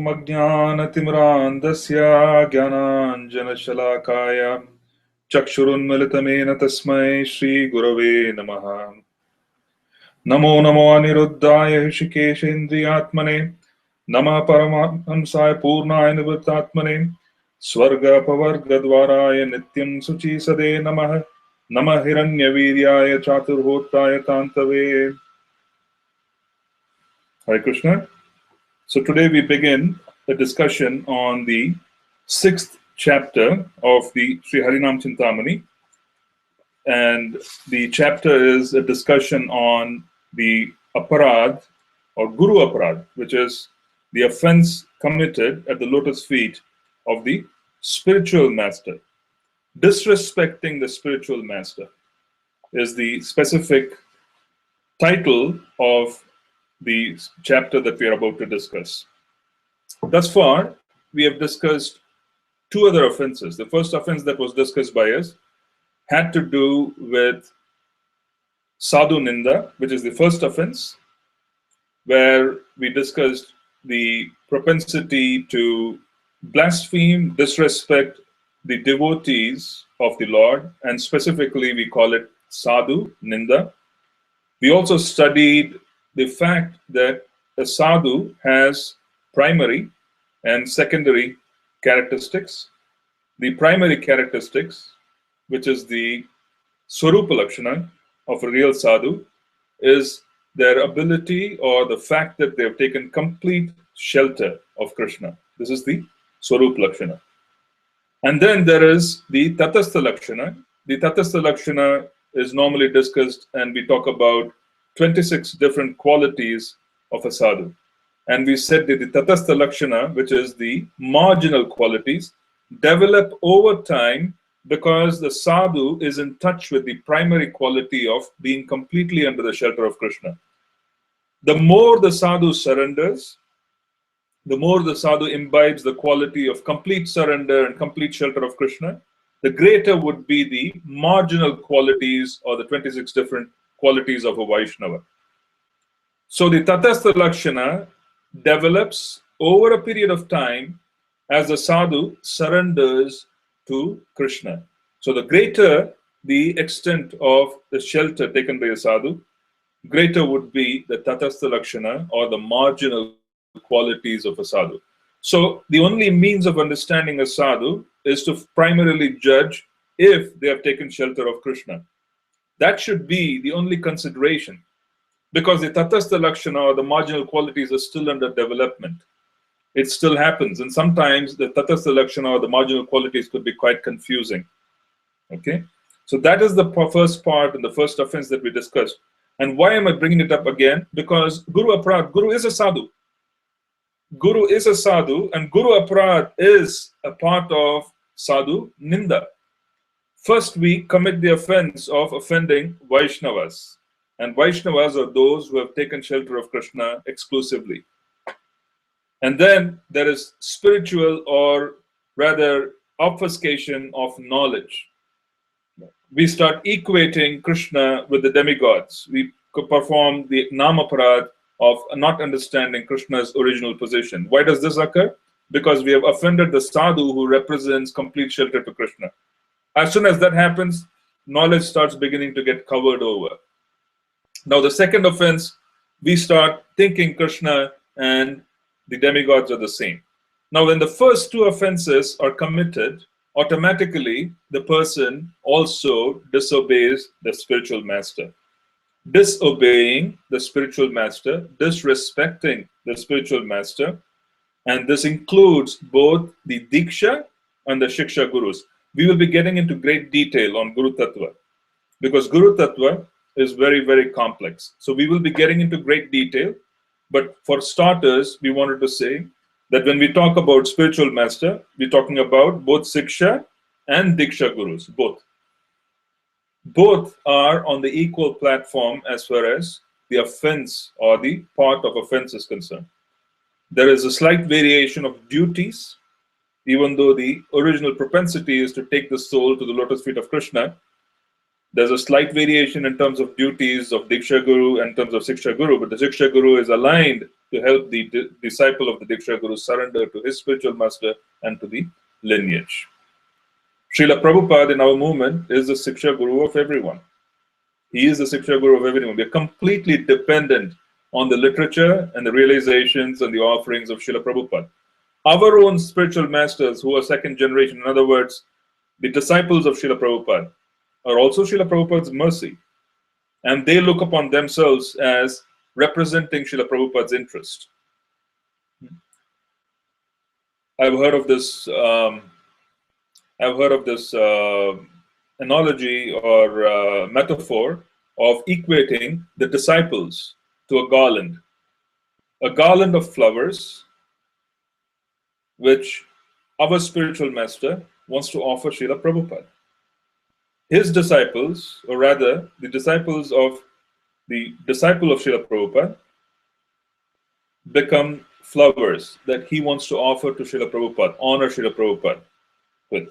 ॐ अज्ञानतिमिरान्धस्य ज्ञानाञ्जनशलाकाय चक्षुरुन्मिलितमेन तस्मै श्रीगुरवे नमः। नमो नमो अनिरुद्धाय ऋषिकेशेन्द्रियात्मने नमः परमहंसाय पूर्णाय निवृत्तात्मने स्वर्गपवर्गद्वाराय नित्यं शुचिसदे नमः। नमः हिरण्यवीर्याय चातुर्होत्राय कान्तवे। Hare Krishna. So today we begin the discussion on the 6th chapter of the Sri Harinam Cintamani, and the chapter is a discussion on the aparad or Guru aparad, which is the offense committed at the lotus feet of the spiritual master. Disrespecting the spiritual master is the specific title of the chapter that we are about to discuss. Thus far, we have discussed two other offenses. The first offense that was discussed by us had to do with Sadhu Ninda, which is the first offense, where we discussed the propensity to blaspheme, disrespect the devotees of the Lord, and specifically we call it Sadhu Ninda. We also studied the fact that a sadhu has primary and secondary characteristics. The primary characteristics, which is the Swarupa Lakshana of a real sadhu, is their ability or the fact that they have taken complete shelter of Krishna. This is the Swarupa Lakshana. And then there is the Tatastha Lakshana. The Tatastha Lakshana is normally discussed, and we talk about 26 different qualities of a sadhu. And we said that the Tatastha Lakshana, which is the marginal qualities, develop over time because the sadhu is in touch with the primary quality of being completely under the shelter of Krishna. The more the sadhu surrenders, the more the sadhu imbibes the quality of complete surrender and complete shelter of Krishna, the greater would be the marginal qualities or the 26 different qualities of a Vaishnava. So the Tatastha Lakshana develops over a period of time as the sadhu surrenders to Krishna. So the greater the extent of the shelter taken by a sadhu, greater would be the Tatastha Lakshana or the marginal qualities of a sadhu. So the only means of understanding a sadhu is to primarily judge if they have taken shelter of Krishna. That should be the only consideration, because the Tatastha Lakshana or the marginal qualities are still under development. It still happens, and sometimes the Tatastha Lakshana or the marginal qualities could be quite confusing. Okay, so that is the first part and the first offense that we discussed. And why am I bringing it up again? Because Guru Aparad, Guru is a sadhu. Guru is a sadhu, and Guru Aparad is a part of Sadhu Ninda. First, we commit the offense of offending Vaishnavas. And Vaishnavas are those who have taken shelter of Krishna exclusively. And then there is spiritual, or rather obfuscation of knowledge. We start equating Krishna with the demigods. We perform the Namaparad of not understanding Krishna's original position. Why does this occur? Because we have offended the sadhu who represents complete shelter to Krishna. As soon as that happens, knowledge starts beginning to get covered over. Now, the second offense, we start thinking Krishna and the demigods are the same. Now, when the first two offenses are committed, automatically the person also disobeys the spiritual master. Disobeying the spiritual master, disrespecting the spiritual master, and this includes both the Diksha and the Shiksha Gurus. We will be getting into great detail on Guru Tattva, because Guru Tattva is very, very complex. So we will be getting into great detail. But for starters, we wanted to say that when we talk about spiritual master, we're talking about both Siksha and Diksha Gurus, both. Both are on the equal platform as far as the offense or the part of offense is concerned. There is a slight variation of duties. Even though the original propensity is to take the soul to the lotus feet of Krishna, there's a slight variation in terms of duties of Diksha Guru and in terms of Siksha Guru, but the Siksha Guru is aligned to help the disciple of the Diksha Guru surrender to his spiritual master and to the lineage. Srila Prabhupada in our movement is the Siksha Guru of everyone. He is the Siksha Guru of everyone. We are completely dependent on the literature and the realizations and the offerings of Srila Prabhupada. Our own spiritual masters who are second generation, in other words, the disciples of Srila Prabhupada, are also Srila Prabhupada's mercy. And they look upon themselves as representing Srila Prabhupada's interest. I've heard of this analogy or metaphor of equating the disciples to a garland of flowers, which our spiritual master wants to offer Srila Prabhupada. His disciples, or rather the disciples of the disciple of Srila Prabhupada, become flowers that he wants to offer to Srila Prabhupada, honor Srila Prabhupada with.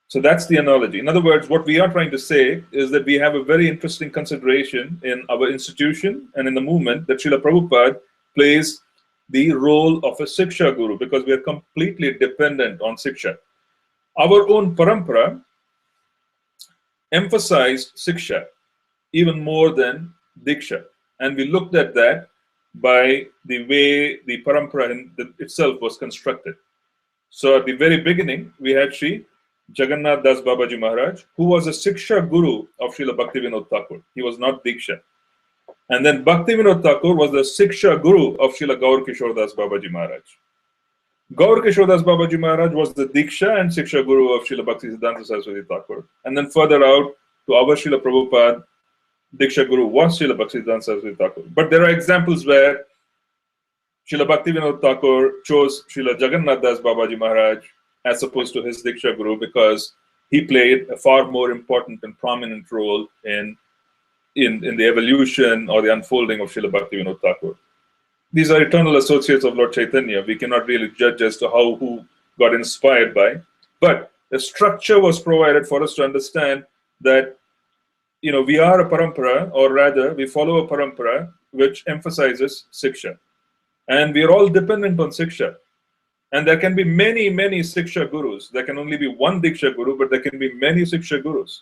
So that's the analogy. In other words, what we are trying to say is that we have a very interesting consideration in our institution and in the movement that Srila Prabhupada plays the role of a Siksha Guru, because we are completely dependent on Siksha. Our own parampara emphasized Siksha even more than Diksha. And we looked at that by the way the parampara itself was constructed. So at the very beginning, we had Sri Jagannath Das Babaji Maharaj, who was a Siksha Guru of Srila Bhaktivinoda Thakur. He was not Diksha. And then Bhaktivinoda Thakur was the Siksha Guru of Srila Gaur Kishore Das Babaji Maharaj. Gaur Kishore Das Babaji Maharaj was the Diksha and Siksha Guru of Srila Bhakti Siddhanta Saraswati Thakur. And then further out to our Srila Prabhupada, Diksha Guru was Srila Bhakti Siddhanta Saraswati Thakur. But there are examples where Srila Bhaktivinoda Thakur chose Srila Jagannath Das Babaji Maharaj as opposed to his Diksha Guru, because he played a far more important and prominent role in the evolution or the unfolding of Srila Bhaktivinoda Thakur. These are eternal associates of Lord Chaitanya. We cannot really judge as to who got inspired by. But the structure was provided for us to understand that, we are a parampara, or rather, we follow a parampara which emphasizes Siksha. And we are all dependent on Siksha. And there can be many, many Siksha Gurus. There can only be one Diksha Guru, but there can be many Siksha Gurus.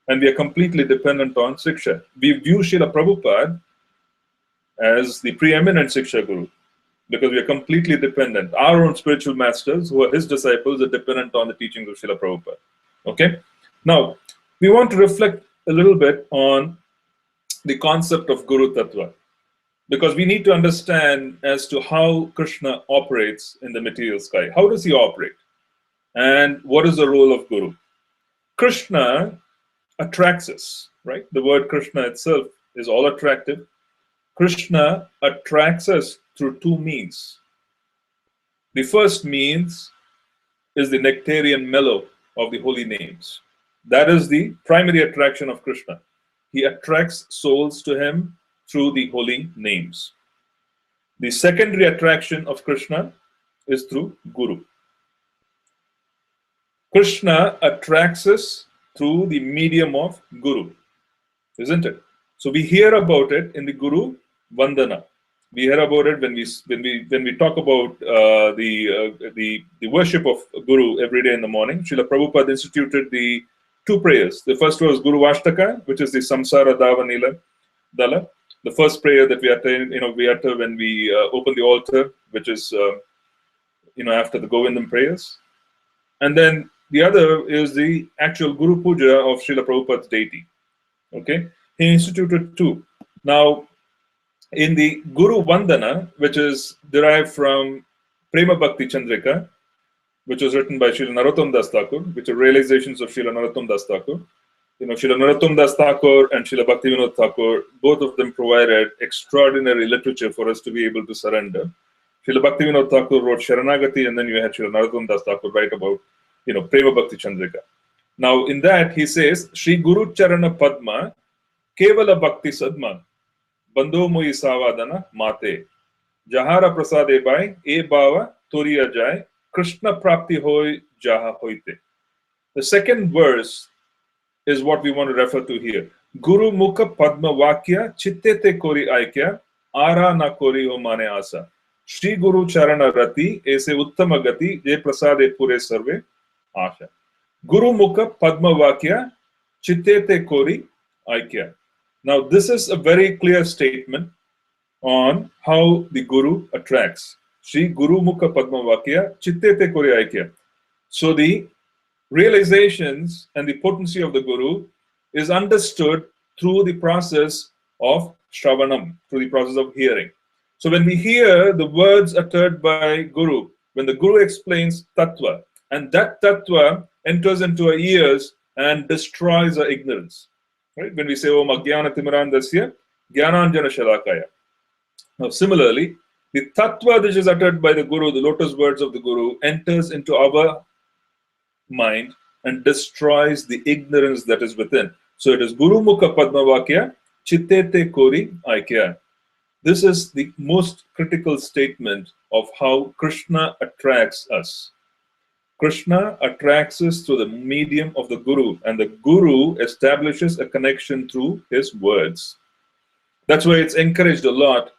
And we are completely dependent on Siksha. We view Srila Prabhupada as the preeminent Siksha Guru, because we are completely dependent. Our own spiritual masters, who are his disciples, are dependent on the teachings of Srila Prabhupada. Okay? Now, we want to reflect a little bit on the concept of Guru Tattva, because we need to understand as to how Krishna operates in the material sky. How does he operate? And what is the role of Guru? Krishna attracts us, right? The word Krishna itself is all attractive. Krishna attracts us through two means. The first means is the nectarian mellow of the holy names. That is the primary attraction of Krishna. He attracts souls to him through the holy names. The secondary attraction of Krishna is through Guru. Krishna attracts us through the medium of Guru, isn't it? So we hear about it in the Guru Vandana. We hear about it when we talk about the worship of Guru every day in the morning. Srila Prabhupada instituted the two prayers. The first was Guru Vashtaka, which is the Samsara Davanila Dala. The first prayer that we utter when we open the altar, which is after the Govindam prayers. And then the other is the actual Guru Puja of Srila Prabhupada's deity. Okay, he instituted two. Now, in the Guru Vandana, which is derived from Prema Bhakti Chandrika, which was written by Srila Narottam Das Thakur, which are realizations of Srila Narottam Das Thakur. Srila Narottam Das Thakur and Srila Bhaktivinoda Thakur, both of them provided extraordinary literature for us to be able to surrender. Srila Bhaktivinoda Thakur wrote Sharanagati, and then you had Srila Narottam Das Thakur write about, Prema Bhakti Chandrika. Now, in that, he says, Shri Guru Charana Padma, Kevala Bhakti Sadma, Bandho Mui Savadana Mate, Jahara Prasade Bai, E Bava Turiya Jai, Krishna Prapti Hoy Jaha Hoite. The second verse is what we want to refer to here. Guru Mukha Padma Vakya Chittete Kori Aikya आरा न कोरी हो माने आशा श्री गुरु चरण रति ऐसे उत्तम गति जे प्रसादे पूरे सर्वे आशा Guru Mukha Padma Vakya Chittete Kori Aikya. Now, this is a very clear statement on how the Guru attracts. Shri Guru Mukha Padma Vakya Chittete Kori Aikya. So, the realizations and the potency of the Guru is understood through the process of Shravanam, through the process of hearing. So, when we hear the words uttered by Guru, when the Guru explains Tattva, and that Tattva enters into our ears and destroys our ignorance. Right? When we say Om Agyana Timirandasya Jnananjana Shalakaya. Now, similarly, the Tattva which is uttered by the Guru, the lotus words of the Guru, enters into our mind and destroys the ignorance that is within. So it is Guru Mukha Padma Vakya Chittete Kori Aikya. This is the most critical statement of how Krishna attracts us. Krishna attracts us through the medium of the Guru, and the Guru establishes a connection through his words. That's why it's encouraged a lot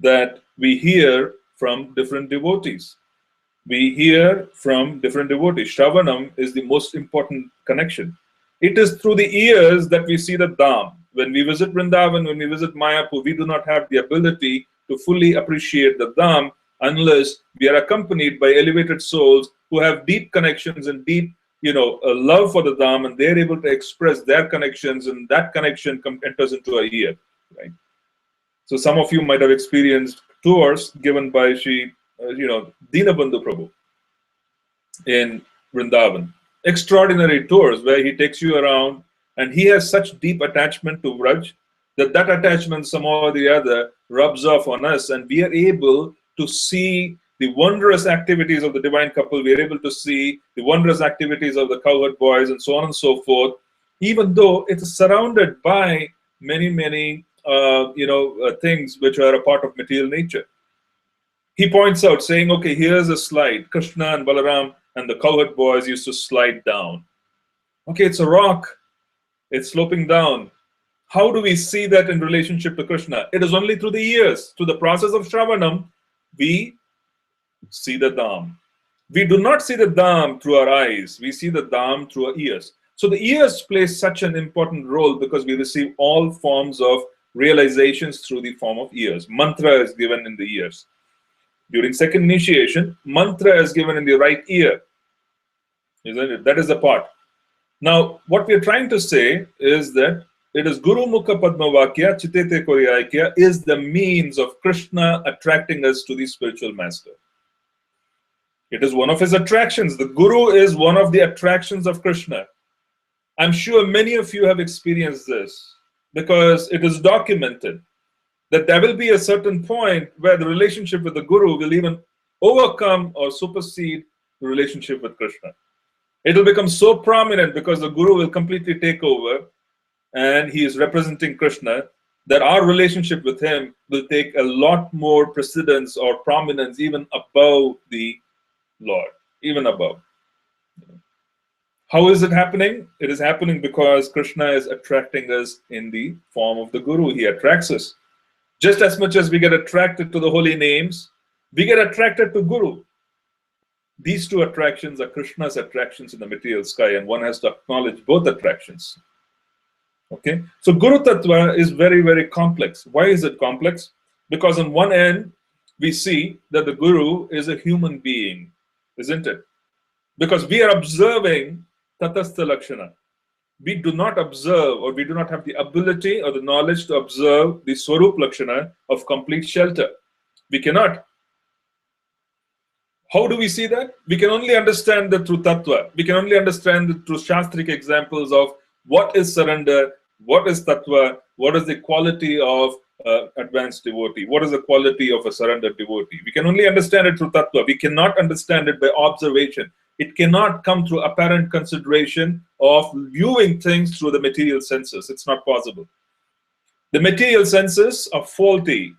that we hear from different devotees. We hear from different devotees. Shravanam is the most important connection. It is through the ears that we see the Dham. When we visit Vrindavan, when we visit Mayapur, we do not have the ability to fully appreciate the Dham unless we are accompanied by elevated souls who have deep connections and deep, love for the Dham, and they're able to express their connections, and that connection enters into our ear, right? So some of you might have experienced tours given by Sri, Dinabandhu Prabhu in Vrindavan. Extraordinary tours where he takes you around, and he has such deep attachment to Vraj that attachment somehow or the other rubs off on us, and we are able to see the wondrous activities of the divine couple. We are able to see the wondrous activities of the cowherd boys and so on and so forth, even though it is surrounded by many, many things which are a part of material nature. He points out, saying, okay, here's a slide. Krishna and Balaram and the cowherd boys used to slide down. Okay, it's a rock. It's sloping down. How do we see that in relationship to Krishna? It is only through the ears. Through the process of Shravanam, we see the Dham. We do not see the Dham through our eyes. We see the Dham through our ears. So the ears play such an important role because we receive all forms of realizations through the form of ears. Mantra is given in the ears. During second initiation, mantra is given in the right ear. Isn't it? That is the part. Now, what we are trying to say is that it is Guru Mukha Padma Vakya Chittete Kori Aikya is the means of Krishna attracting us to the spiritual master. It is one of his attractions. The Guru is one of the attractions of Krishna. I'm sure many of you have experienced this because it is documented that there will be a certain point where the relationship with the Guru will even overcome or supersede the relationship with Krishna. It will become so prominent because the Guru will completely take over and he is representing Krishna, that our relationship with him will take a lot more precedence or prominence even above the Lord, even above. How is it happening? It is happening because Krishna is attracting us in the form of the Guru. He attracts us. Just as much as we get attracted to the holy names, we get attracted to Guru. These two attractions are Krishna's attractions in the material sky, and one has to acknowledge both attractions. Okay, so Guru Tattva is very, very complex. Why is it complex? Because on one end, we see that the Guru is a human being, isn't it? Because we are observing Tatastha Lakshana. We do not observe, or we do not have the ability or the knowledge to observe the Swarup Lakshana of complete shelter. We cannot. How do we see that? We can only understand that through Tattva. We can only understand it through Shastric examples of what is surrender, what is Tattva, what is the quality of advanced devotee, what is the quality of a surrendered devotee. We can only understand it through Tattva. We cannot understand it by observation. It cannot come through apparent consideration of viewing things through the material senses. It's not possible. The material senses are faulty.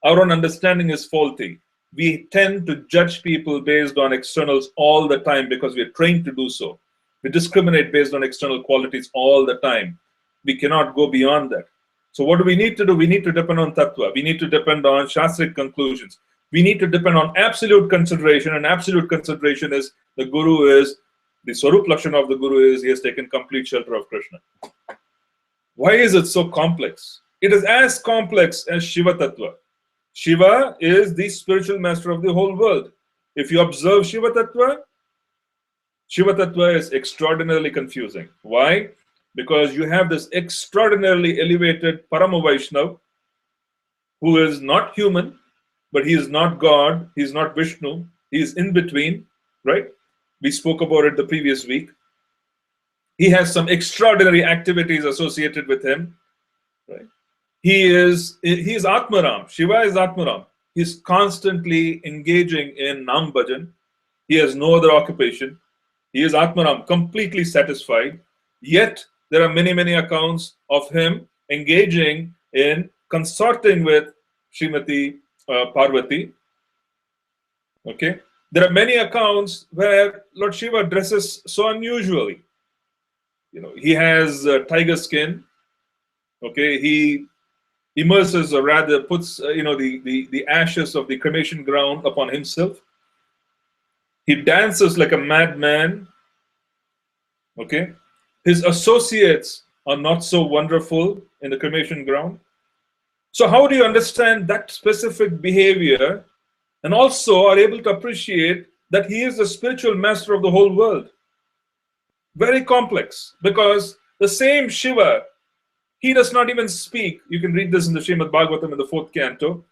Our own understanding is faulty. We tend to judge people based on externals all the time because we are trained to do so. We discriminate based on external qualities all the time. We cannot go beyond that. So what do we need to do? We need to depend on tattva. We need to depend on shastric conclusions. We need to depend on absolute consideration, and absolute consideration is the Guru is, the Swarup Lakshana of the Guru is, he has taken complete shelter of Krishna. Why is it so complex? It is as complex as Shiva Tattva. Shiva is the spiritual master of the whole world. If you observe Shiva Tattva is extraordinarily confusing. Why? Because you have this extraordinarily elevated Parama Vaishnav who is not human, but he is not God, he is not Vishnu, he is in between, right? We spoke about it the previous week. He has some extraordinary activities associated with him, right? He is Atmaram. Shiva is Atmaram. He's constantly engaging in Nam Bhajan. He has no other occupation. He is Atmaram, completely satisfied. Yet there are many, many accounts of him engaging in consorting with Srimati Parvati. Okay, there are many accounts where Lord Shiva dresses so unusually. He has tiger skin. Okay, he immerses, or rather puts, the ashes of the cremation ground upon himself. He dances like a madman. Okay, his associates are not so wonderful in the cremation ground. So how do you understand that specific behavior and also are able to appreciate that he is the spiritual master of the whole world? Very complex, because the same Shiva, he does not even speak. You can read this in the Srimad Bhagavatam in the 4th canto,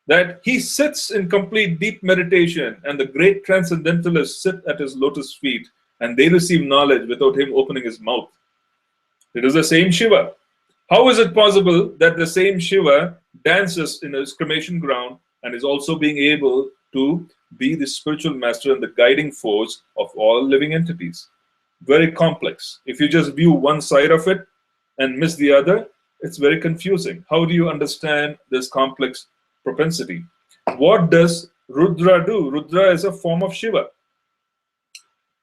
that he sits in complete deep meditation and the great transcendentalists sit at his lotus feet and they receive knowledge without him opening his mouth. It is the same Shiva. How is it possible that the same Shiva dances in his cremation ground and is also being able to be the spiritual master and the guiding force of all living entities? Very complex. If you just view one side of it and miss the other, it's very confusing. How do you understand this complex propensity? What does Rudra do? Rudra is a form of Shiva.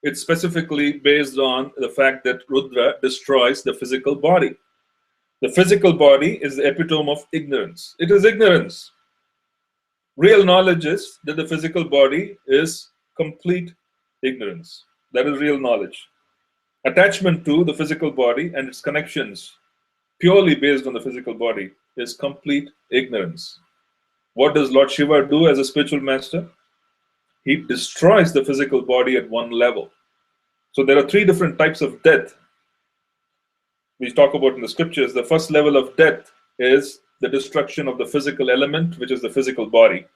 It's specifically based on the fact that Rudra destroys the physical body. The physical body is the epitome of ignorance. It is ignorance. Real knowledge is that the physical body is complete ignorance. That is real knowledge. Attachment to the physical body and its connections purely based on the physical body is complete ignorance. What does Lord Shiva do as a spiritual master? He destroys the physical body at one level. So there are 3 different types of death we talk about in the scriptures. The first level of death is the destruction of the physical element, which is the physical body.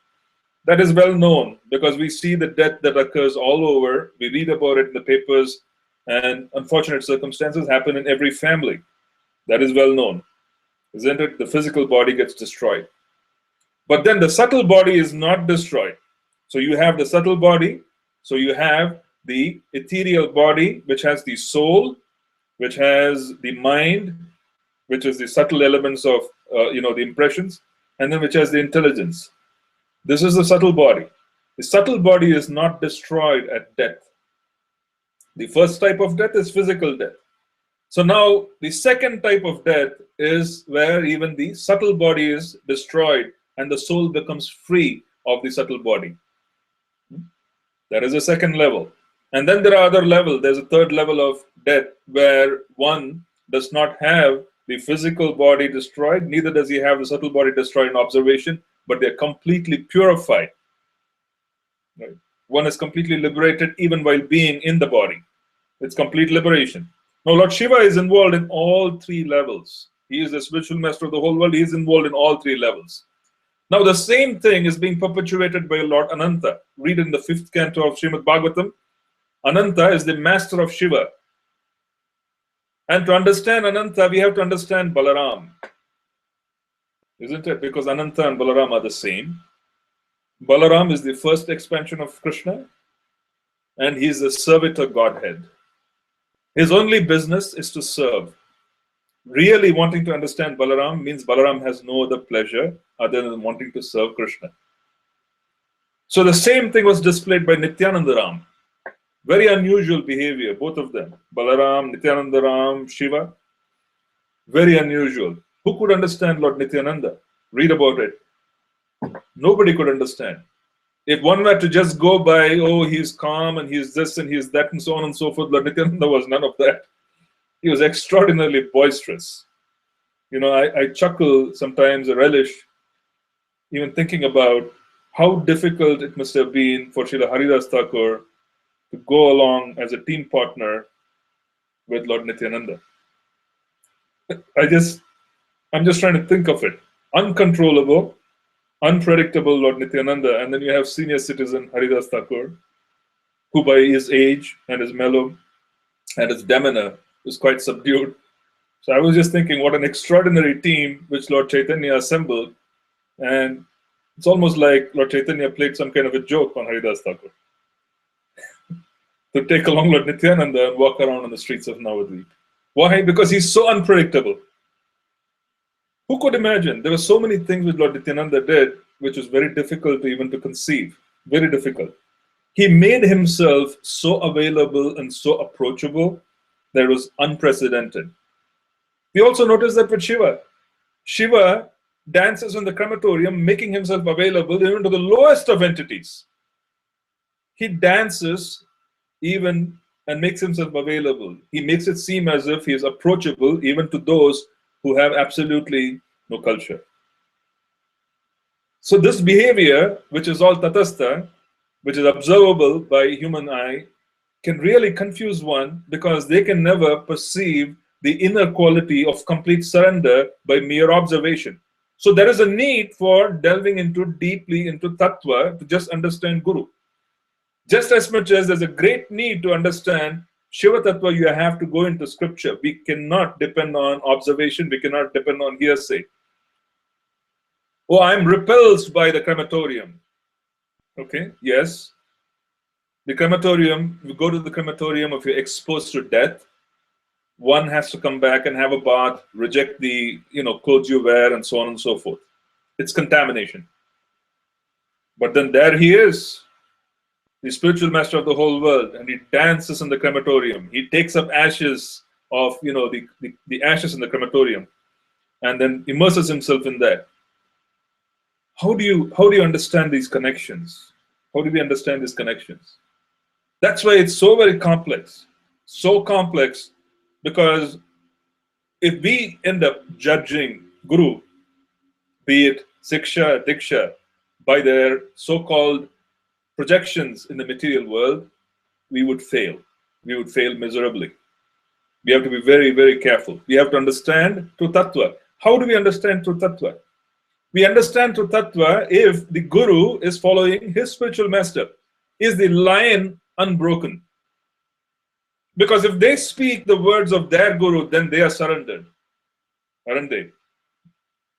That is well known because we see the death that occurs all over. We read about it in the papers, and unfortunate circumstances happen in every family. That is well known, isn't it? The physical body gets destroyed. But then the subtle body is not destroyed. So you have the subtle body. So you have the ethereal body, which has the soul, which has the mind, which is the subtle elements of the impressions, and then which has the intelligence. This is the subtle body. The subtle body is not destroyed at death. The first type of death is physical death. So now the second type of death is where even the subtle body is destroyed and the soul becomes free of the subtle body. That is the second level. And then there are other levels. There's a third level of death where one does not have the physical body destroyed, neither does he have the subtle body destroyed in observation, but they're completely purified. Right? One is completely liberated even while being in the body. It's complete liberation. Now, Lord Shiva is involved in all 3 levels. He is the spiritual master of the whole world. He is involved in all 3 levels. Now, the same thing is being perpetuated by Lord Ananta. Read in the 5th canto of Srimad Bhagavatam. Ananta is the master of Shiva. And to understand Ananta, we have to understand Balaram. Isn't it? Because Ananta and Balaram are the same. Balaram is the first expansion of Krishna, and he is the servitor Godhead. His only business is to serve. Really wanting to understand Balaram means Balaram has no other pleasure other than wanting to serve Krishna. So the same thing was displayed by Nityananda Ram. Very unusual behavior, both of them. Balaram, Nityananda Ram, Shiva. Very unusual. Who could understand Lord Nityananda? Read about it. Nobody could understand. If one were to just go by, oh, he's calm and he's this and he's that and so on and so forth, Lord Nityananda was none of that. He was extraordinarily boisterous. I chuckle sometimes, a relish, even thinking about how difficult it must have been for Srila Haridas Thakur to go along as a team partner with Lord Nityananda. I'm just trying to think of it. Uncontrollable, unpredictable Lord Nityananda, and then you have senior citizen Haridas Thakur, who by his age and his mellow and his demeanor is quite subdued. So I was just thinking, what an extraordinary team which Lord Chaitanya assembled, and it's almost like Lord Chaitanya played some kind of a joke on Haridas Thakur to take along Lord Nityananda and walk around on the streets of Navadvip. Why? Because he's so unpredictable. Who could imagine? There were so many things which Lord Nityananda did, which was very difficult even to conceive. Very difficult. He made himself so available and so approachable that it was unprecedented. We also notice that with Shiva. Shiva dances in the crematorium, making himself available even to the lowest of entities. He dances even and makes himself available. He makes it seem as if he is approachable even to those who have absolutely no culture. So this behavior, which is all tatastha, which is observable by human eye, can really confuse one because they can never perceive the inner quality of complete surrender by mere observation. So there is a need for delving deeply into tattva to just understand Guru. Just as much as there's a great need to understand Shiva Tattva, you have to go into scripture. We cannot depend on observation. We cannot depend on hearsay. Oh, I'm repulsed by the crematorium. Okay, yes. The crematorium, you go to the crematorium, if you're exposed to death, one has to come back and have a bath, reject the clothes you wear, and so on and so forth. It's contamination. But then there he is, the spiritual master of the whole world, and he dances in the crematorium. He takes up ashes of the ashes in the crematorium, and then immerses himself in that. How do you understand these connections? How do we understand these connections? That's why it's so very complex. So complex, because if we end up judging Guru, be it Siksha, Diksha, by their so-called projections in the material world, we would fail. We would fail miserably. We have to be very, very careful. We have to understand True Tattva. How do we understand True Tattva? We understand True Tattva if the Guru is following his spiritual master. Is the line unbroken? Because if they speak the words of their Guru, then they are surrendered, aren't they?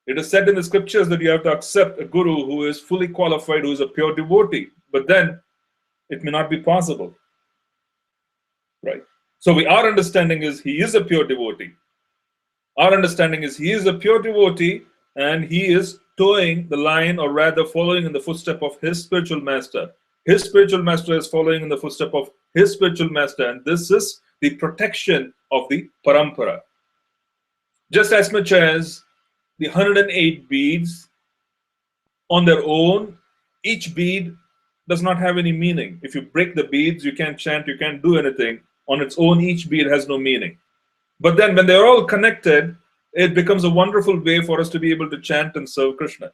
It is said in the scriptures that you have to accept a Guru who is fully qualified, who is a pure devotee. But then it may not be possible. Right? So our understanding is he is a pure devotee. Our understanding is he is a pure devotee and he is towing the line, or rather following in the footstep of his spiritual master. His spiritual master is following in the footstep of his spiritual master, and this is the protection of the parampara. Just as much as the 108 beads on their own, each bead does not have any meaning. If you break the beads, you can't chant, you can't do anything. On its own, each bead has no meaning. But then when they're all connected, it becomes a wonderful way for us to be able to chant and serve Krishna.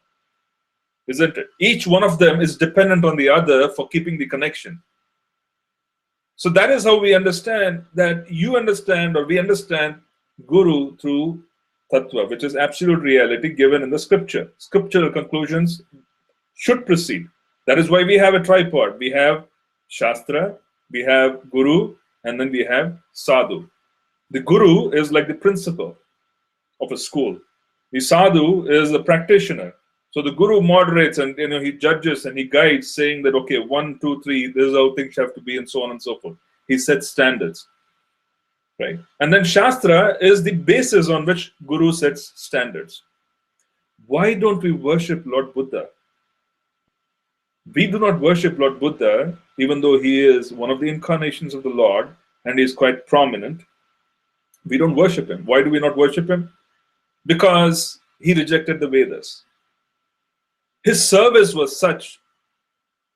Isn't it? Each one of them is dependent on the other for keeping the connection. So that is how we understand that you understand, or we understand Guru through Tattva, which is absolute reality given in the scripture. Scriptural conclusions should proceed. That is why we have a tripod. We have Shastra, we have Guru, and then we have Sadhu. The Guru is like the principal of a school. The Sadhu is the practitioner. So the Guru moderates and he judges and he guides, saying that, okay, 1, 2, 3, this is how things have to be, and so on and so forth. He sets standards. Right? And then Shastra is the basis on which Guru sets standards. Why don't we worship Lord Buddha? We do not worship Lord Buddha, even though he is one of the incarnations of the Lord and he is quite prominent. We don't worship him. Why do we not worship him? because he rejected the Vedas. His service was such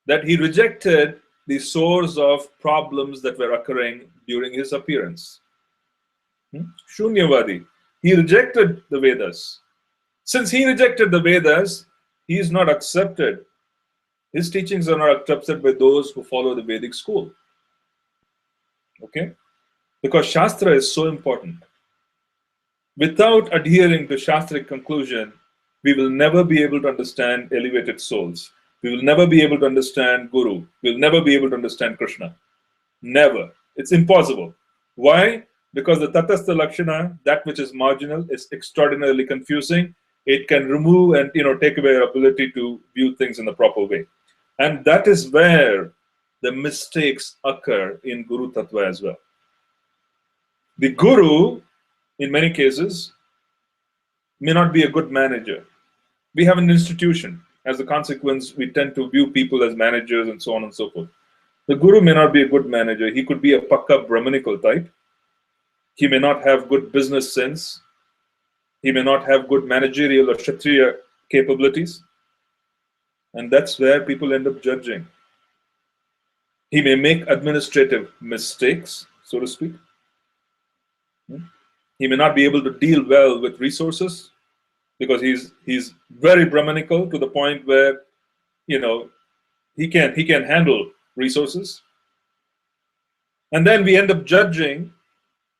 that he rejected the source of problems that were occurring during his appearance. Shunyavadi. He rejected the Vedas. Since he rejected the Vedas, he is not accepted. His teachings are not accepted by those who follow the Vedic school. Okay? Because Shastra is so important. Without adhering to Shastric conclusion, we will never be able to understand elevated souls. We will never be able to understand Guru. We will never be able to understand Krishna. Never. It's impossible. Why? Because the Tatastha Lakshana, that which is marginal, is extraordinarily confusing. It can remove and take away our ability to view things in the proper way. And that is where the mistakes occur in Guru Tattva as well. The Guru, in many cases, may not be a good manager. We have an institution. As a consequence, we tend to view people as managers and so on and so forth. The Guru may not be a good manager. He could be a pakka Brahmanical type. He may not have good business sense. He may not have good managerial or Kshatriya capabilities. And that's where people end up judging. He may make administrative mistakes, so to speak. He may not be able to deal well with resources because he's very Brahmanical to the point where he can handle resources. And then we end up judging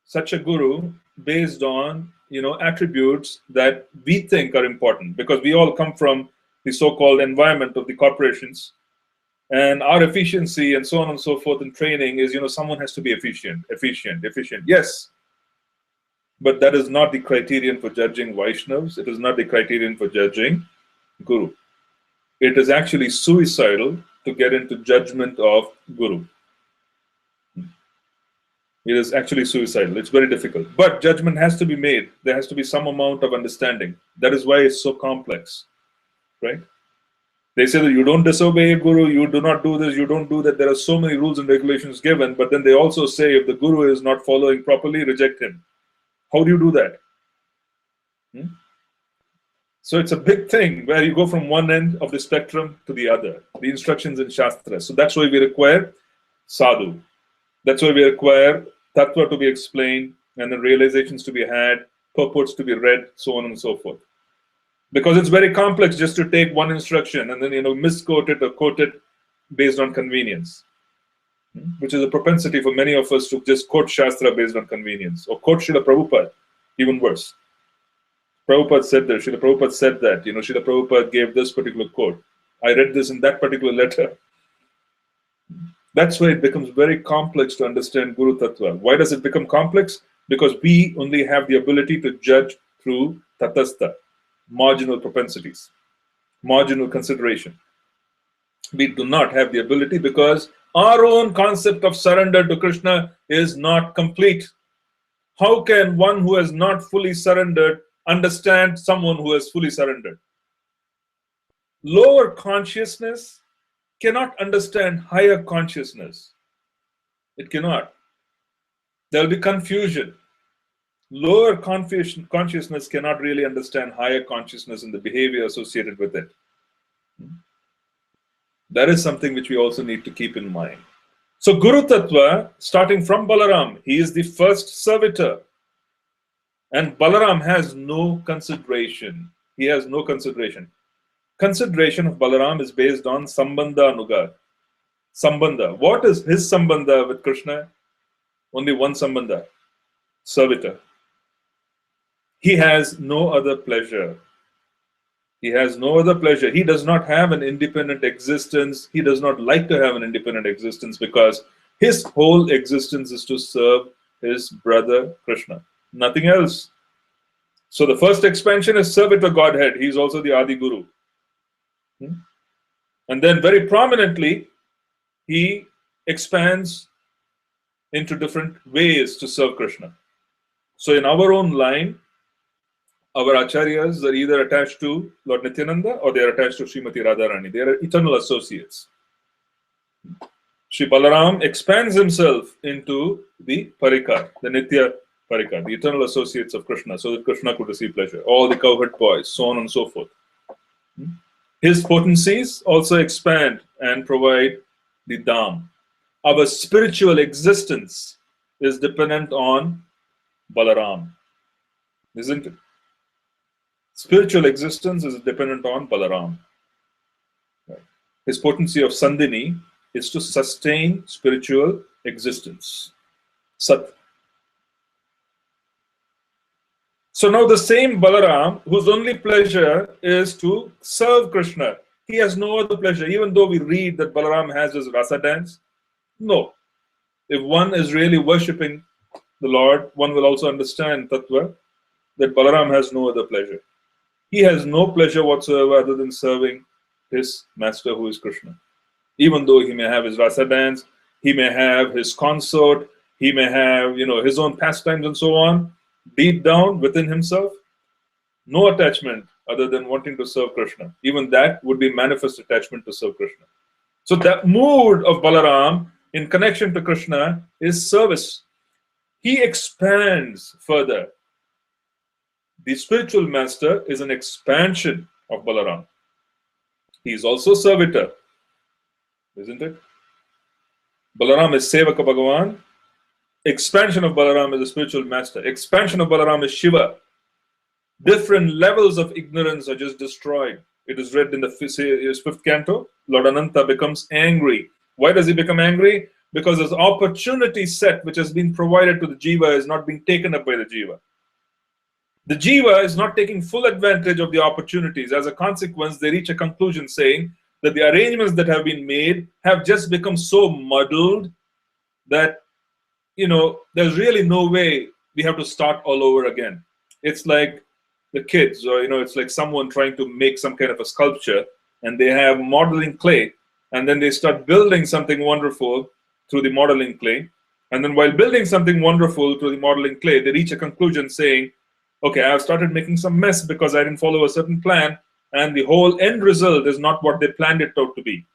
such a guru based on attributes that we think are important, because we all come from the so-called environment of the corporations, and our efficiency and so on and so forth in training is someone has to be efficient. Yes, but that is not the criterion for judging Vaishnavas. It is not the criterion for judging Guru. It is actually suicidal to get into judgment of Guru. It is actually suicidal. It's very difficult. But judgment has to be made. There has to be some amount of understanding. That is why it's so complex, right? They say that you don't disobey a Guru, you do not do this, you don't do that. There are so many rules and regulations given, but then they also say if the Guru is not following properly, reject him. How do you do that? So it's a big thing where you go from one end of the spectrum to the other. The instructions in Shastra. So that's why we require sadhu. That's why we require tattva to be explained, and then realizations to be had, purports to be read, so on and so forth. Because it's very complex just to take one instruction and then misquote it or quote it based on convenience, which is a propensity for many of us to just quote Shastra based on convenience, or quote Srila Prabhupada, even worse. Prabhupada said this, Srila Prabhupada said that, Srila Prabhupada gave this particular quote. I read this in that particular letter. That's why it becomes very complex to understand Guru Tattva. Why does it become complex? Because we only have the ability to judge through tatastha, marginal propensities, marginal consideration. We do not have the ability because our own concept of surrender to Krishna is not complete. How can one who has not fully surrendered understand someone who has fully surrendered? Lower consciousness cannot understand higher consciousness. It cannot. There will be confusion. Lower consciousness cannot really understand higher consciousness and the behavior associated with it. That is something which we also need to keep in mind. So Guru Tattva, starting from Balaram, he is the first servitor. And Balaram has no consideration. He has no consideration. Consideration of Balaram is based on Sambandha Anuga. Sambandha. What is his Sambandha with Krishna? Only one Sambandha. Servitor. He has no other pleasure. He has no other pleasure. He does not have an independent existence. He does not like to have an independent existence because his whole existence is to serve his brother Krishna. Nothing else. So the first expansion is servitor Godhead. He is also the Adi Guru. And then very prominently, he expands into different ways to serve Krishna. So in our own line, our acharyas are either attached to Lord Nityananda or they are attached to Srimati Radharani. They are eternal associates. Shri Balaram expands himself into the Parikar, the Nitya Parika, the eternal associates of Krishna, so that Krishna could receive pleasure. All the cowherd boys, so on and so forth. His potencies also expand and provide the Dham. Our spiritual existence is dependent on Balaram, isn't it? Spiritual existence is dependent on Balaram. Right. His potency of Sandini is to sustain spiritual existence. Sat. So now the same Balaram, whose only pleasure is to serve Krishna, he has no other pleasure. Even though we read that Balaram has his rasa dance, no. If one is really worshipping the Lord, one will also understand Tattva, that Balaram has no other pleasure. He has no pleasure whatsoever other than serving his master, who is Krishna. Even though he may have his rasa dance, he may have his consort, he may have his own pastimes and so on, deep down within himself, no attachment other than wanting to serve Krishna. Even that would be manifest attachment to serve Krishna. So that mood of Balaram in connection to Krishna is service. He expands further. The spiritual master is an expansion of Balaram. He is also servitor, isn't it? Balaram is Sevaka Bhagavan. Expansion of Balaram is the spiritual master. Expansion of Balaram is Shiva. Different levels of ignorance are just destroyed. It is read in the fifth canto. Lord Ananta becomes angry. Why does he become angry? Because this opportunity set which has been provided to the Jiva is not being taken up by the Jiva. The Jiva is not taking full advantage of the opportunities. As a consequence, they reach a conclusion saying that the arrangements that have been made have just become so muddled that there's really no way we have to start all over again. It's like the kids, or it's like someone trying to make some kind of a sculpture, and they have modeling clay, and then they start building something wonderful through the modeling clay. And then while building something wonderful through the modeling clay, they reach a conclusion saying, okay, I've started making some mess because I didn't follow a certain plan, and the whole end result is not what they planned it out to be.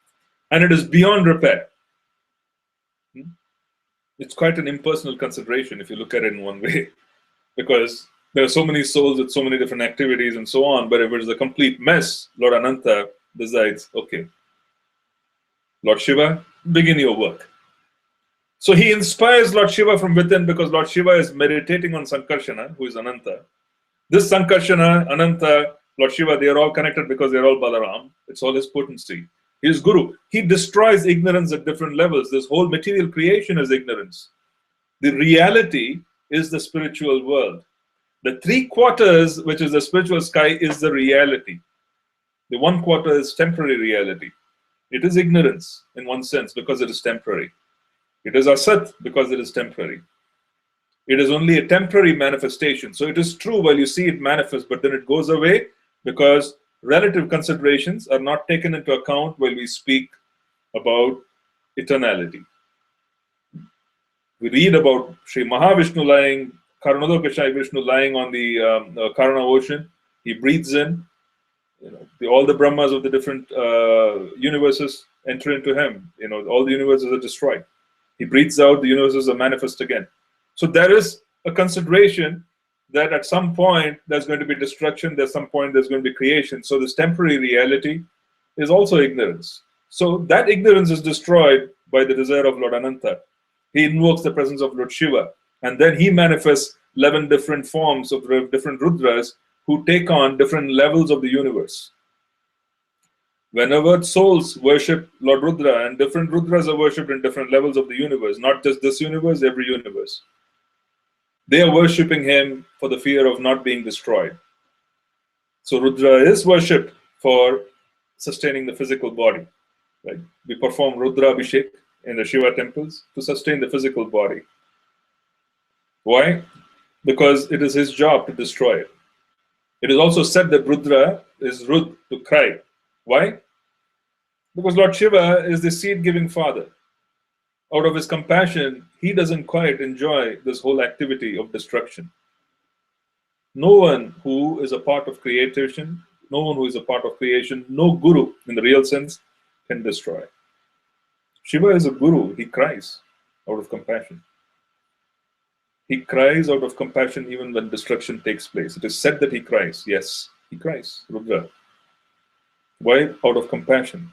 And it is beyond repair. It's quite an impersonal consideration if you look at it in one way, because there are so many souls with so many different activities and so on. But if it's a complete mess, Lord Ananta decides, okay, Lord Shiva, begin your work. So he inspires Lord Shiva from within, because Lord Shiva is meditating on Sankarshana, who is Ananta. This Sankarshana, Ananta, Lord Shiva, they are all connected because they are all Balaram. It's all his potency. He is Guru. He destroys ignorance at different levels. This whole material creation is ignorance. The reality is the spiritual world. The 3/4, which is the spiritual sky, is the reality. The 1/4 is temporary reality. It is ignorance in one sense because it is temporary. It is asat because it is temporary. It is only a temporary manifestation. So it is true while you see it manifest, but then it goes away because relative considerations are not taken into account while we speak about eternality. We read about Sri Mahavishnu lying, Karanodakashai Vishnu lying on the Karana ocean. He breathes in. All the Brahmas of the different universes enter into him. All the universes are destroyed. He breathes out, the universes are manifest again. So there is a consideration that at some point there's going to be destruction, there's some point there's going to be creation. So this temporary reality is also ignorance. So that ignorance is destroyed by the desire of Lord Ananta. He invokes the presence of Lord Shiva, and then he manifests 11 different forms of different Rudras who take on different levels of the universe. Whenever souls worship Lord Rudra, and different Rudras are worshipped in different levels of the universe, not just this universe, every universe. They are worshipping him for the fear of not being destroyed. So Rudra is worshipped for sustaining the physical body. Right? We perform Rudra Abhishek in the Shiva temples to sustain the physical body. Why? Because it is his job to destroy it. It is also said that Rudra is Rud, to cry. Why? Because Lord Shiva is the seed-giving father. Out of his compassion, he doesn't quite enjoy this whole activity of destruction. No one who is a part of creation, no guru in the real sense can destroy. Shiva is a guru. He cries out of compassion. He cries out of compassion even when destruction takes place. It is said that he cries. Yes, he cries. Rudra. Why? Out of compassion.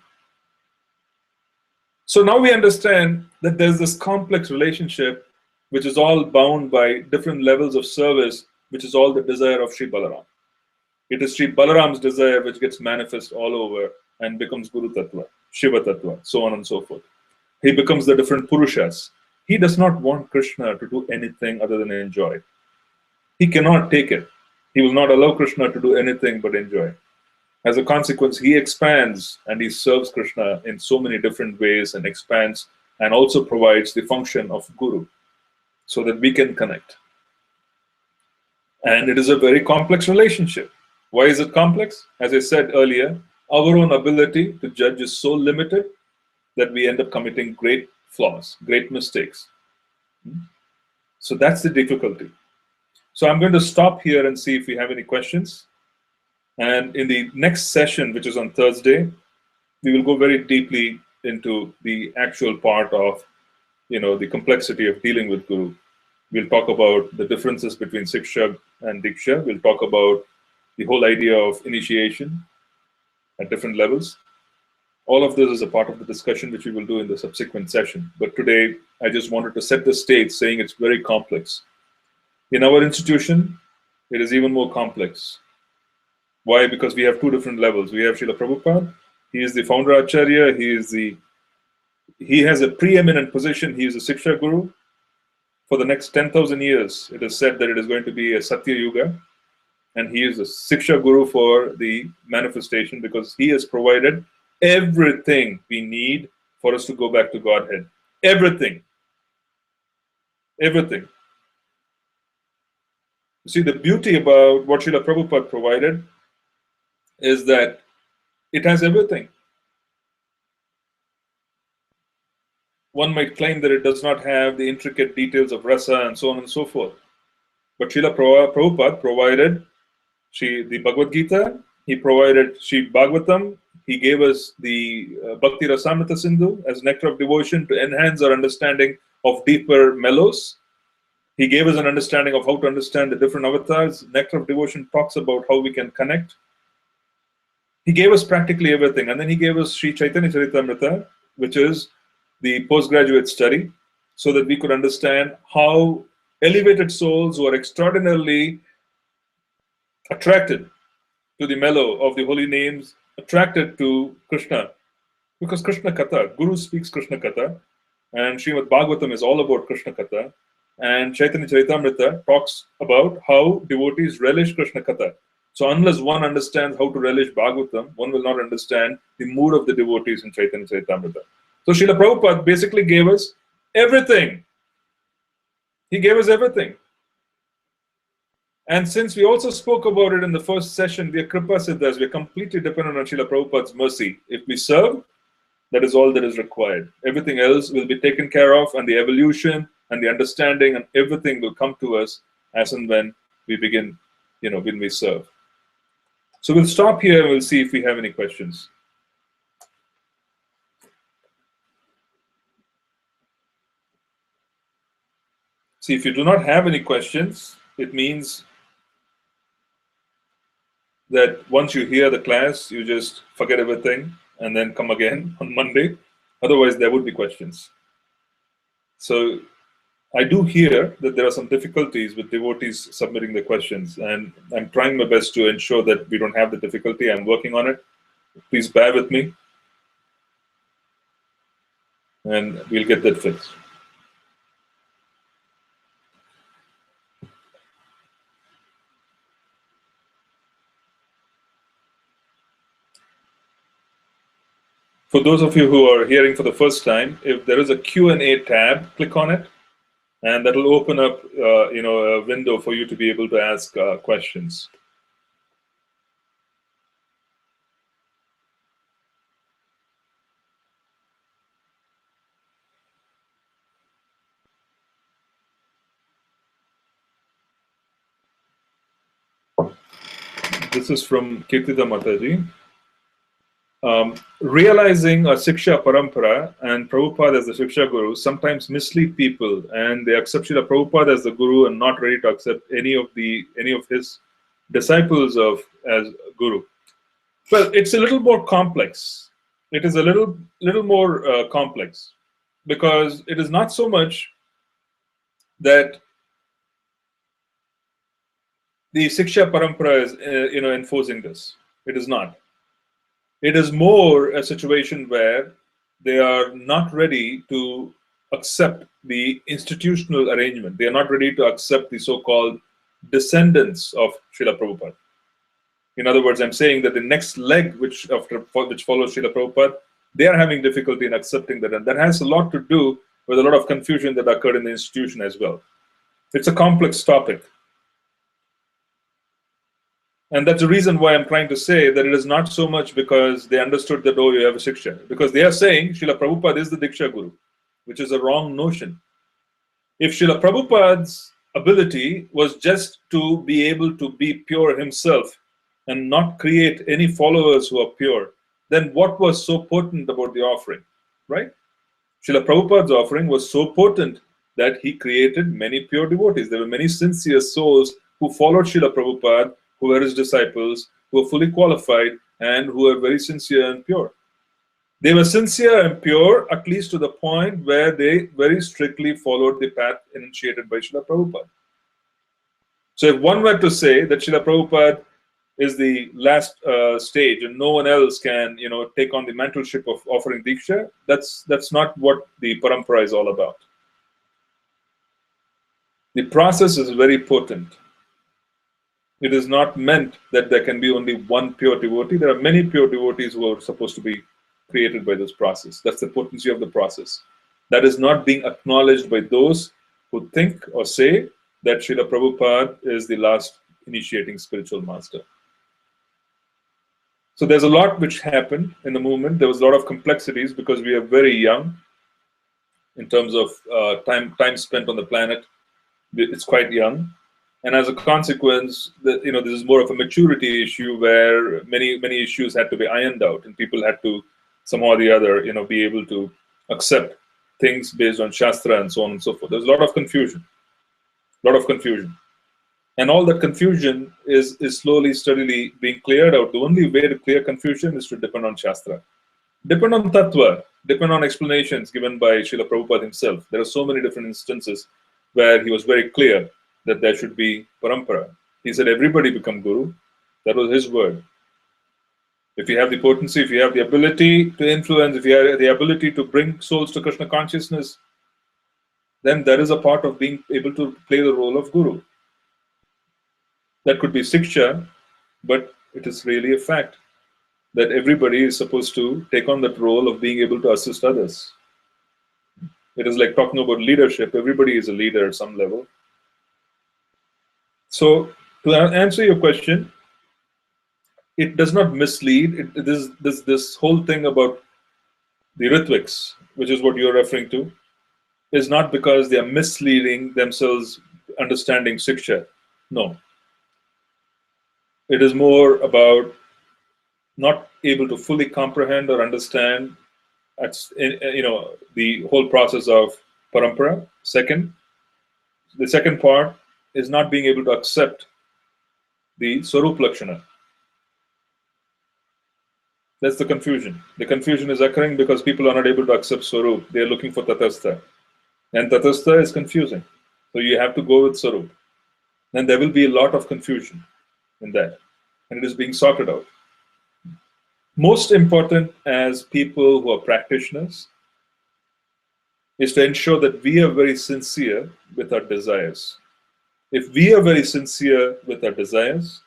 So now we understand that there's this complex relationship which is all bound by different levels of service, which is all the desire of Sri Balaram. It is Sri Balaram's desire which gets manifest all over and becomes Guru Tattva, Shiva Tattva, so on and so forth. He becomes the different Purushas. He does not want Krishna to do anything other than enjoy. He cannot take it. He will not allow Krishna to do anything but enjoy. As a consequence, he expands and he serves Krishna in so many different ways and expands and also provides the function of Guru so that we can connect. And it is a very complex relationship. Why is it complex? As I said earlier, our own ability to judge is so limited that we end up committing great flaws, great mistakes. So that's the difficulty. So I'm going to stop here and see if we have any questions. And in the next session, which is on Thursday, we will go very deeply into the actual part of, the complexity of dealing with Guru. We'll talk about the differences between Siksha and Diksha. We'll talk about the whole idea of initiation at different levels. All of this is a part of the discussion which we will do in the subsequent session. But today, I just wanted to set the stage saying it's very complex. In our institution, it is even more complex. Why? Because we have two different levels. We have Srila Prabhupada. He is the founder Acharya. He has a preeminent position. He is a Siksha Guru. For the next 10,000 years, it is said that it is going to be a Satya Yuga. And he is a Siksha Guru for the manifestation because he has provided everything we need for us to go back to Godhead. Everything. Everything. You see, the beauty about what Srila Prabhupada provided is that it has everything. One might claim that it does not have the intricate details of rasa and so on and so forth. But Srila Prabhupada provided the Bhagavad Gita, he provided Sri Bhagavatam, he gave us the Bhakti Rasamrita Sindhu as nectar of devotion to enhance our understanding of deeper mellows. He gave us an understanding of how to understand the different avatars. Nectar of devotion talks about how we can connect. He gave us practically everything. And then he gave us Sri Chaitanya Charitamrita, which is the postgraduate study, so that we could understand how elevated souls who are extraordinarily attracted to the mellow of the holy names, attracted to Krishna. Because Krishna Katha, Guru speaks Krishna Katha, and Srimad Bhagavatam is all about Krishna Katha, and Chaitanya Charitamrita talks about how devotees relish Krishna Katha. So unless one understands how to relish Bhagavatam, one will not understand the mood of the devotees in Chaitanya Charitamrita. So Srila Prabhupada basically gave us everything. He gave us everything. And since we also spoke about it in the first session, we are Kripa Siddhas, we are completely dependent on Srila Prabhupada's mercy. If we serve, that is all that is required. Everything else will be taken care of, and the evolution and the understanding and everything will come to us as and when we begin, when we serve. So we'll stop here and we'll see if we have any questions. See, if you do not have any questions, it means that once you hear the class, you just forget everything and then come again on Monday. Otherwise, there would be questions. So I do hear that there are some difficulties with devotees submitting the questions, and I'm trying my best to ensure that we don't have the difficulty. I'm working on it. Please bear with me, and we'll get that fixed. For those of you who are hearing for the first time, if there is a Q&A tab, click on it, and that will open up a window for you to be able to ask questions. This is from Kirtida Mataji. Realizing a Siksha Parampara and Prabhupada as the Shiksha Guru sometimes mislead people, and they accept Srila Prabhupada as the Guru and not ready to accept any of his disciples as Guru. Well, it's a little more complex. It is a little more complex, because it is not so much that the Siksha Parampara is enforcing this. It is not. It is more a situation where they are not ready to accept the institutional arrangement. They are not ready to accept the so-called descendants of Srila Prabhupada. In other words, I'm saying that the next leg which follows Srila Prabhupada, they are having difficulty in accepting that. And that has a lot to do with a lot of confusion that occurred in the institution as well. It's a complex topic. And that's the reason why I'm trying to say that it is not so much because they understood that, oh, you have a Siksha. Because they are saying Srila Prabhupada is the Diksha Guru, which is a wrong notion. If Srila Prabhupada's ability was just to be able to be pure himself and not create any followers who are pure, then what was so potent about the offering, right? Srila Prabhupada's offering was so potent that he created many pure devotees. There were many sincere souls who followed Srila Prabhupada, who were his disciples, who were fully qualified, and who were very sincere and pure. They were sincere and pure, at least to the point where they very strictly followed the path initiated by Srila Prabhupada. So if one were to say that Srila Prabhupada is the last stage and no one else can take on the mantleship of offering Diksha, that's not what the parampara is all about. The process is very potent. It is not meant that there can be only one pure devotee. There are many pure devotees who are supposed to be created by this process. That's the potency of the process. That is not being acknowledged by those who think or say that Srila Prabhupada is the last initiating spiritual master. So there's a lot which happened in the movement. There was a lot of complexities because we are very young in terms of time spent on the planet. It's quite young. And as a consequence, this is more of a maturity issue where many issues had to be ironed out, and people had to somehow or the other, be able to accept things based on Shastra and so on and so forth. There's a lot of confusion, and all that confusion is slowly, steadily being cleared out. The only way to clear confusion is to depend on Shastra, depend on Tattva, depend on explanations given by Srila Prabhupada himself. There are so many different instances where he was very clear that there should be parampara. He said, everybody become guru. That was his word. If you have the potency, if you have the ability to influence, if you have the ability to bring souls to Krishna consciousness, then that is a part of being able to play the role of guru. That could be Siksha, but it is really a fact that everybody is supposed to take on that role of being able to assist others. It is like talking about leadership. Everybody is a leader at some level. So, to answer your question, it does not mislead. This whole thing about the Ritviks, which is what you're referring to, is not because they are misleading themselves understanding Siksha. No. It is more about not able to fully comprehend or understand the whole process of parampara. The second part is not being able to accept the Swarup Lakshana. That's the confusion. The confusion is occurring because people are not able to accept Swarup. They are looking for Tatastha. And Tatastha is confusing. So you have to go with Swarup. Then there will be a lot of confusion in that. And it is being sorted out. Most important as people who are practitioners is to ensure that we are very sincere with our desires. If we are very sincere with our desires,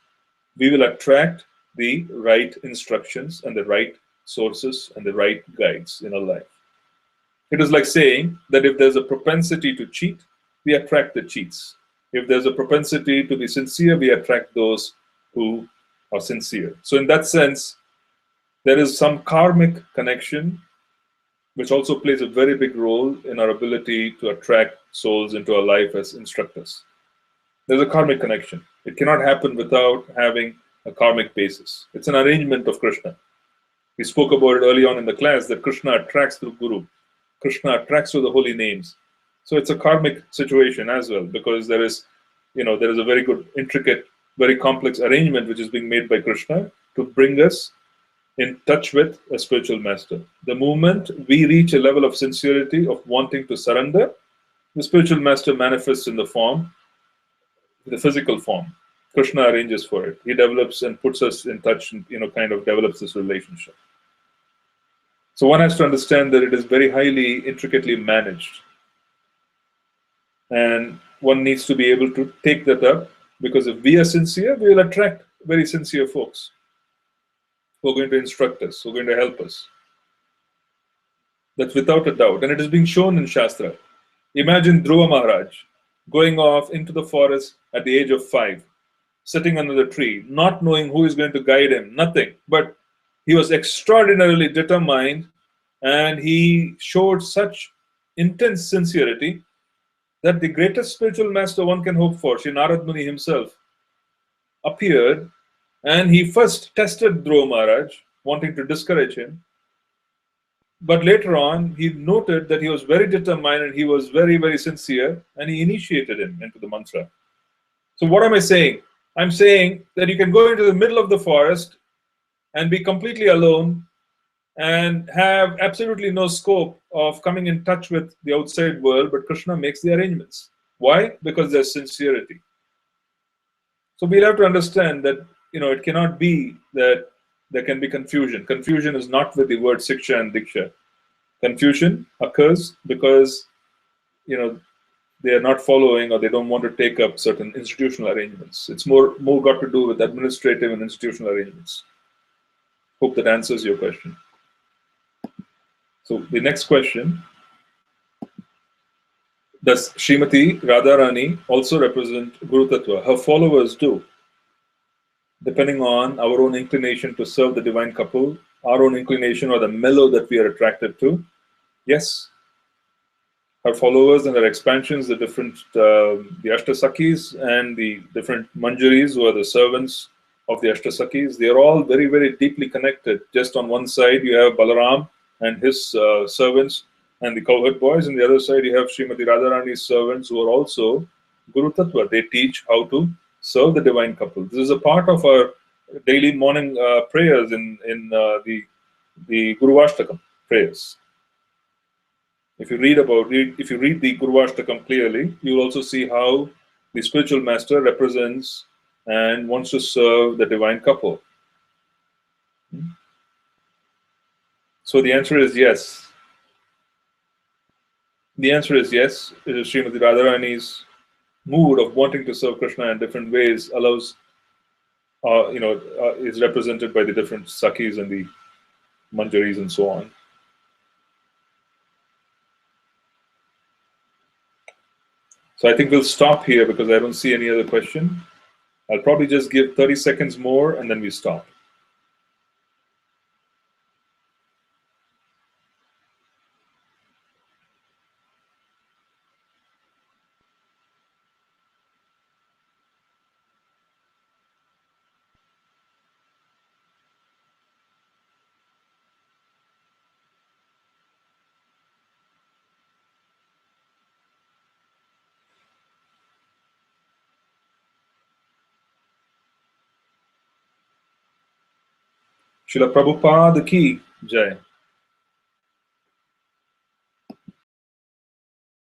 we will attract the right instructions and the right sources and the right guides in our life. It is like saying that if there's a propensity to cheat, we attract the cheats. If there's a propensity to be sincere, we attract those who are sincere. So in that sense, there is some karmic connection which also plays a very big role in our ability to attract souls into our life as instructors. There's a karmic connection. It cannot happen without having a karmic basis. It's an arrangement of Krishna. We spoke about it early on in the class that Krishna attracts through Guru. Krishna attracts through the holy names. So it's a karmic situation as well, because there is a very good, intricate, very complex arrangement which is being made by Krishna to bring us in touch with a spiritual master. The moment we reach a level of sincerity, of wanting to surrender, the spiritual master manifests in the physical form. Krishna arranges for it. He develops and puts us in touch and kind of develops this relationship. So one has to understand that it is very highly, intricately managed. And one needs to be able to take that up, because if we are sincere, we will attract very sincere folks who are going to instruct us, who are going to help us. That's without a doubt. And it is being shown in Shastra. Imagine Dhruva Maharaj going off into the forest at the age of 5, sitting under the tree, not knowing who is going to guide him, nothing. But he was extraordinarily determined, and he showed such intense sincerity that the greatest spiritual master one can hope for, Sri Narad Muni himself, appeared, and he first tested Dhruva Maharaj, wanting to discourage him. But later on, he noted that he was very determined and he was very, very sincere, and he initiated him into the mantra. So what am I saying? I'm saying that you can go into the middle of the forest and be completely alone and have absolutely no scope of coming in touch with the outside world, but Krishna makes the arrangements. Why? Because there's sincerity. So we'll have to understand that it cannot be that there can be confusion. Confusion is not with the word Siksha and Diksha. Confusion occurs because they are not following, or they don't want to take up certain institutional arrangements. It's more got to do with administrative and institutional arrangements. Hope that answers your question. So the next question: does Srimati Radharani also represent Guru Tattva? Her followers do, depending on our own inclination to serve the divine couple, our own inclination or the mellow that we are attracted to. Yes, her followers and her expansions, the different, the Ashtasakis and the different Manjaris, who are the servants of the Ashtasakis, they are all very, very deeply connected. Just on one side, you have Balaram and his servants and the cowherd boys. On the other side, you have Srimati Radharani's servants, who are also Guru Tattva. They teach how to serve the divine couple. This is a part of our daily morning prayers in the Guru Ashtakam prayers. If you read the Guru Ashtakam clearly, you will also see how the spiritual master represents and wants to serve the divine couple. So the answer is yes. The answer is yes. It is Srimati Radharani's mood of wanting to serve Krishna in different ways allows, is represented by the different Sakis and the Manjaris and so on. So I think we'll stop here because I don't see any other question. I'll probably just give 30 seconds more and then we stop. Srila Prabhupada ki Jai.